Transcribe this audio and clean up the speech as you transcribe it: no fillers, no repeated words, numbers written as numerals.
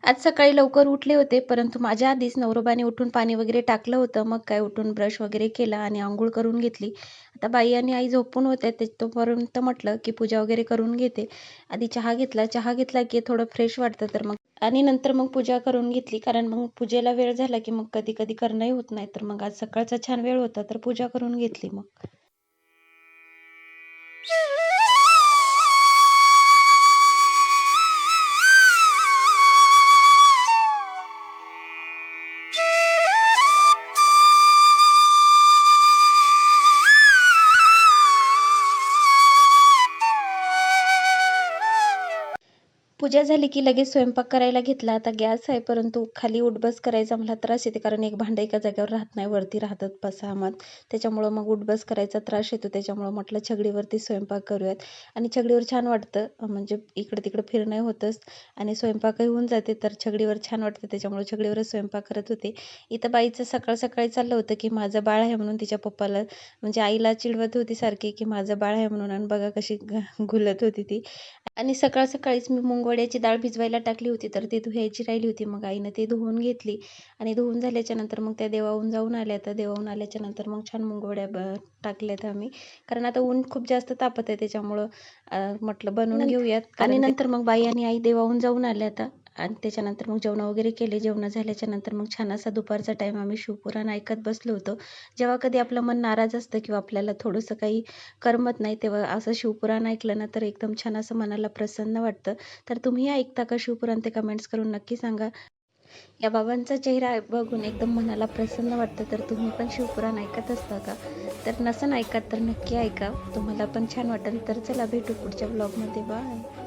आज सकाळी लवकर उठले होते, परंतु माझ्या आधीच नवरोबाने उठून पाणी वगैरे टाकलं होतं. मग काय उठून ब्रश वगैरे केला आणि अंघोळ करून घेतली. आता बाई आणि आई झोपून होत्या ते तोपर्यंत म्हटलं, की पूजा वगैरे करून घेते. आधी चहा घेतला. चहा घेतला की थोडं फ्रेश वाटतं तर मग आणि नंतर मग पूजा करून घेतली. कारण मग पूजेला वेळ झाला, की मग कधी-कधी करणंही होत नाही. तर मग आज सकाळचा छान वेळ होता, तर पूजा करून घेतली मग. पूजा झाली की लगेच स्वयंपाक करायला घेतला. आता गॅस आहे, परंतु खाली उठ-बस करायचा मला त्रास येते. कारण एक भांडं एका जागेवर राहत नाही, वरती राहतात 5-6 मात. त्याच्यामुळं मग उठ-बस करायचा त्रास येतो. त्याच्यामुळं म्हटलं छगडीवरती स्वयंपाक करूयात आणि छगडीवर छान वाटतं. म्हणजे इकडं-तिकडं फिरणंही होतंच आणि स्वयंपाकही होऊन जाते. तर छगडीवर छान वाटतं, त्याच्यामुळे छगडीवरच स्वयंपाक करत होते. इथं बाईचं सकाळ-सकाळी चाललं होतं, की माझं बाळ आहे म्हणून तिच्या पप्पाला म्हणजे आईला चिडवत होती सारखी, की माझं बाळ आहे म्हणून आणि बघा कशी घुलत होती ती. आणि सकाळ-सकाळीच मी मुंगवड्याची डाळ भिजवायला टाकली होती, तर ती धुवायची राहिली होती. मग आईनं ती धुवून घेतली आणि धुवून झाल्याच्या नंतर मग त्या देवाहून जाऊन आल्या. तर देवाहून आल्याच्या नंतर मग छान मुंगवड्या टाकल्यात आम्ही. कारण आता ऊन खूप जास्त तापत आहे, त्याच्यामुळं म्हटलं बनवून घेऊयात आणि नंतर मग बाई आणि आई देवाहून जाऊन आल्या आता आणि त्याच्यानंतर मग जेवण वगैरे केले. जेवण झाल्याच्या नंतर मग छान असा दुपारचा टाईम आम्ही शिवपुराण ऐकत बसलो होतो. जेव्हा कधी आपलं मन नाराज असतं किंवा आपल्याला थोडंसं काही करमत नाही, तेव्हा असं शिवपुराण ऐकलं ना, तर एकदम छान असं मनाला प्रसन्न वाटतं. तर तुम्ही ऐकता का शिवपुराण? ते कमेंट्स करून नक्की सांगा. या बाबांचा चेहरा बघून एकदम मनाला प्रसन्न वाटतं. तर तुम्ही पण शिवपुराण ऐकत असता का? तर नसेल ऐकत तर नक्की ऐका. तुम्हाला पण छान वाटेल. तर चला भेटू पुढच्या ब्लॉगमध्ये. बाय.